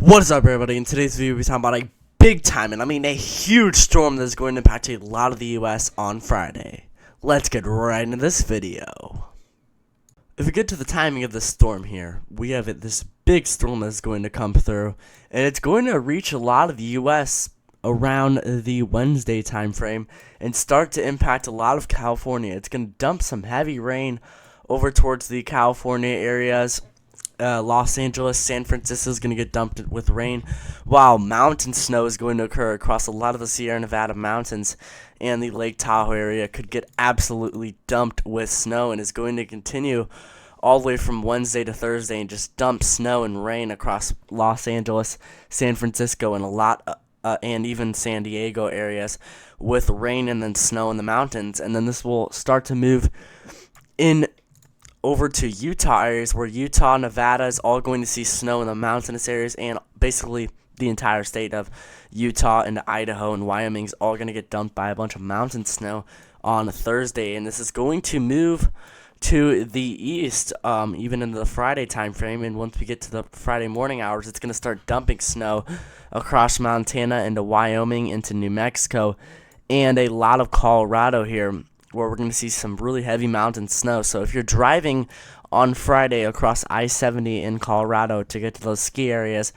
What is up, everybody? In today's video, we'll be talking about a big time, and I mean a huge storm that is going to impact a lot of the U.S. on Friday. Let's get right into this video. If we get to the timing of this storm here, we have this big storm that's going to come through, and it's going to reach a lot of the U.S. around the Wednesday time frame and start to impact a lot of California. It's going to dump some heavy rain over towards the California areas. Los Angeles, San Francisco is going to get dumped with rain, while mountain snow is going to occur across a lot of the Sierra Nevada mountains, and the Lake Tahoe area could get absolutely dumped with snow and is going to continue all the way from Wednesday to Thursday and just dump snow and rain across Los Angeles, San Francisco, and a lot and even San Diego areas with rain and then snow in the mountains. And then this will start to move in over to Utah areas, where Utah, Nevada is all going to see snow in the mountainous areas, and basically the entire state of Utah and Idaho and Wyoming is all going to get dumped by a bunch of mountain snow on Thursday. And this is going to move to the east even into the Friday time frame, and once we get to the Friday morning hours, it's going to start dumping snow across Montana into Wyoming, into New Mexico, and a lot of Colorado here, where we're going to see some really heavy mountain snow. So if you're driving on Friday across I-70 in Colorado to get to those ski areas,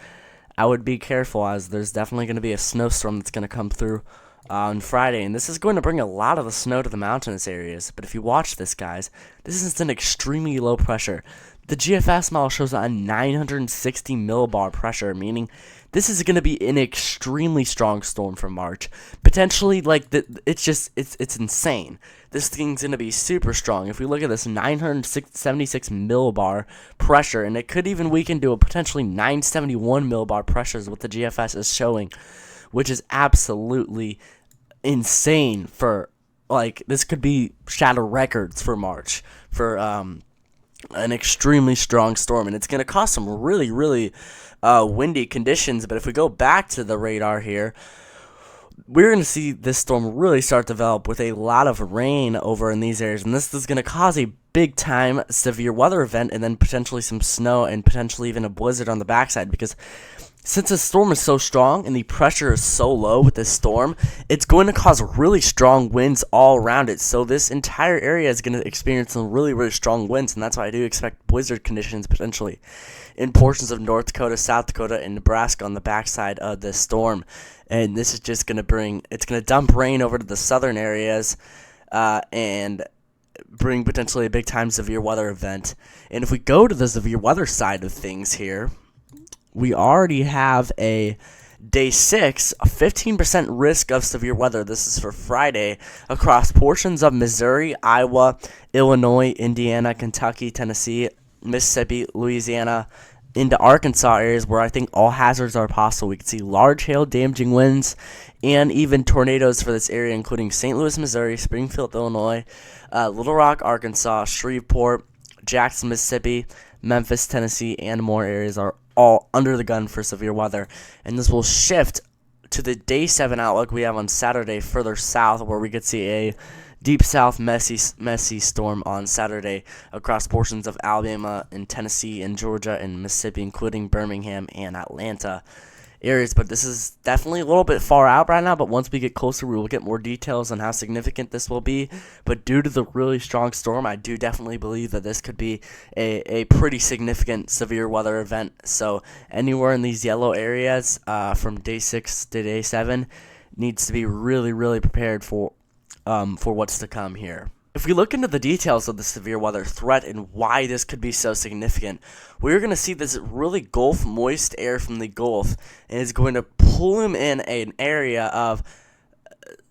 I would be careful, as there's definitely going to be a snowstorm that's going to come through on Friday, and this is going to bring a lot of the snow to the mountainous areas. But if you watch this, guys, this is an extremely low pressure. The GFS model shows a 960 millibar pressure, meaning this is going to be an extremely strong storm for March. Potentially, it's insane. This thing's going to be super strong. If we look at this 976 millibar pressure, and it could even weaken to a potentially 971 millibar pressure is what the GFS is showing, which is absolutely insane for, this could be shatter records for March for an extremely strong storm, and it's going to cause some really windy conditions. But if we go back to the radar here, we're going to see this storm really start to develop with a lot of rain over in these areas, and this is going to cause a big time severe weather event, and then potentially some snow and potentially even a blizzard on the backside, because since the storm is so strong and the pressure is so low with this storm, it's going to cause really strong winds all around it. So this entire area is going to experience some really strong winds, and that's why I do expect blizzard conditions potentially in portions of North Dakota, South Dakota, and Nebraska on the backside of this storm. And this is just going to it's going to dump rain over to the southern areas and bring potentially a big time severe weather event. And if we go to the severe weather side of things here, we already have a day 6, a 15% risk of severe weather. This is for Friday across portions of Missouri, Iowa, Illinois, Indiana, Kentucky, Tennessee, Mississippi, Louisiana, into Arkansas areas where I think all hazards are possible. We can see large hail, damaging winds, and even tornadoes for this area, including St. Louis, Missouri, Springfield, Illinois, Little Rock, Arkansas, Shreveport, Jackson, Mississippi, Memphis, Tennessee, and more areas are all under the gun for severe weather. And this will shift to the day 7 outlook we have on Saturday further south, where we could see a deep south messy storm on Saturday across portions of Alabama and Tennessee and Georgia and Mississippi, including Birmingham and Atlanta areas. But this is definitely a little bit far out right now, but once we get closer, we will get more details on how significant this will be. But due to the really strong storm, I do definitely believe that this could be a pretty significant severe weather event. So anywhere in these yellow areas from day 6 to day 7 needs to be really prepared for what's to come here. If we look into the details of the severe weather threat and why this could be so significant, we're going to see this really Gulf moist air from the Gulf, and it's going to pull him in an area of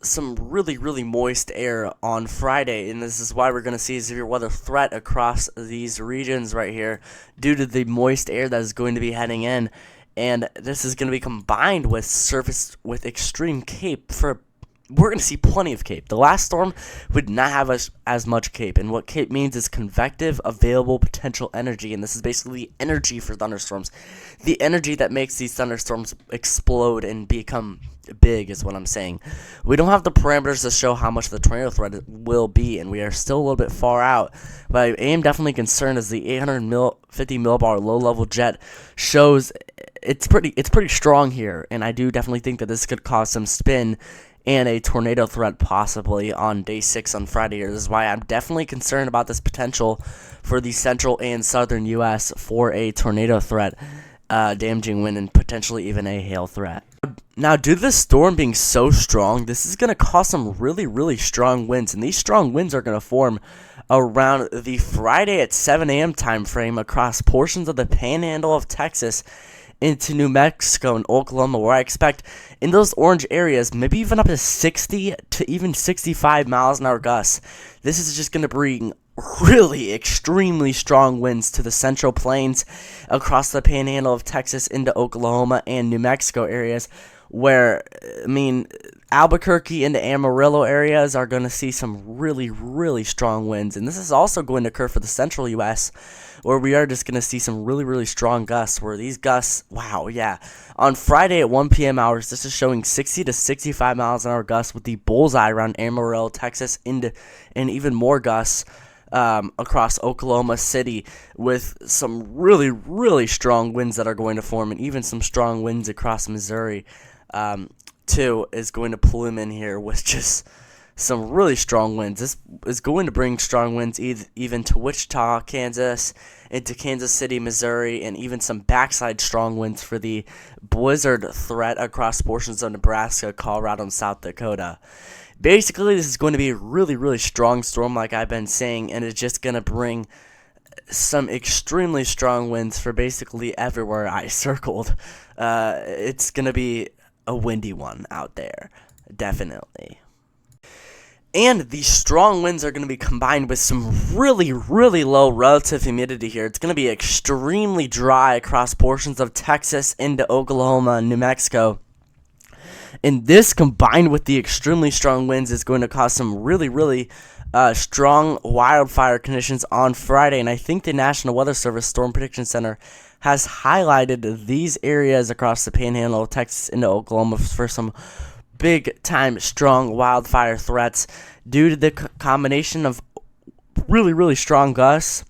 some really moist air on Friday, and this is why we're going to see a severe weather threat across these regions right here due to the moist air that is going to be heading in. And this is going to be combined with with extreme CAPE for we're going to see plenty of CAPE. The last storm would not have as much CAPE, and what CAPE means is convective available potential energy, and this is basically energy for thunderstorms. The energy that makes these thunderstorms explode and become big is what I'm saying. We don't have the parameters to show how much the tornado threat will be, and we are still a little bit far out, but I am definitely concerned as the 850 millibar low-level jet shows it's pretty strong here, and I do definitely think that this could cause some spin and a tornado threat possibly on day 6 on Friday. This is why I'm definitely concerned about this potential for the central and southern U.S. for a tornado threat, damaging wind, and potentially even a hail threat. Now, due to the storm being so strong, this is going to cause some really strong winds, and these strong winds are going to form around the Friday at 7 a.m. time frame across portions of the panhandle of Texas into New Mexico and Oklahoma, where I expect in those orange areas maybe even up to 60 to even 65 miles an hour gusts. This is just going to bring really extremely strong winds to the central plains across the panhandle of Texas into Oklahoma and New Mexico areas, where, I mean, Albuquerque and the Amarillo areas are going to see some really strong winds. And this is also going to occur for the central U.S., where we are just going to see some really strong gusts, where these gusts, wow, yeah. On Friday at 1 p.m. hours, this is showing 60 to 65 miles an hour gusts with the bullseye around Amarillo, Texas, and even more gusts across Oklahoma City, with some really strong winds that are going to form, and even some strong winds across Missouri too is going to plume in here with just some really strong winds. This is going to bring strong winds even to Wichita, Kansas, into Kansas City, Missouri, and even some backside strong winds for the blizzard threat across portions of Nebraska, Colorado, and South Dakota. Basically, this is going to be a really strong storm, like I've been saying, and it's just going to bring some extremely strong winds for basically everywhere I circled. It's going to be a windy one out there, definitely. And these strong winds are going to be combined with some really low relative humidity here. It's going to be extremely dry across portions of Texas into Oklahoma and New Mexico. And this, combined with the extremely strong winds, is going to cause some really strong wildfire conditions on Friday. And I think the National Weather Service Storm Prediction Center has highlighted these areas across the panhandle of Texas into Oklahoma for some big-time strong wildfire threats due to the combination of really strong gusts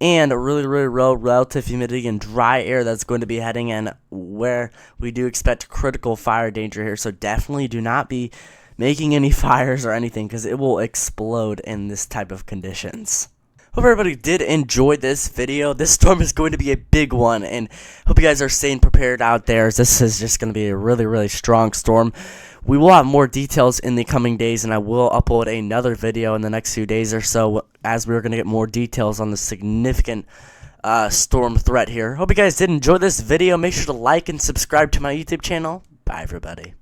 and a really low relative humidity and dry air that's going to be heading in, where we do expect critical fire danger here. So definitely do not be making any fires or anything, because it will explode in this type of conditions. Hope everybody did enjoy this video. This storm is going to be a big one, and hope you guys are staying prepared out there, as this is just going to be a really strong storm. We will have more details in the coming days, and I will upload another video in the next few days or so, as we're going to get more details on the significant storm threat here. Hope you guys did enjoy this video. Make sure to like and subscribe to my YouTube channel. Bye, everybody.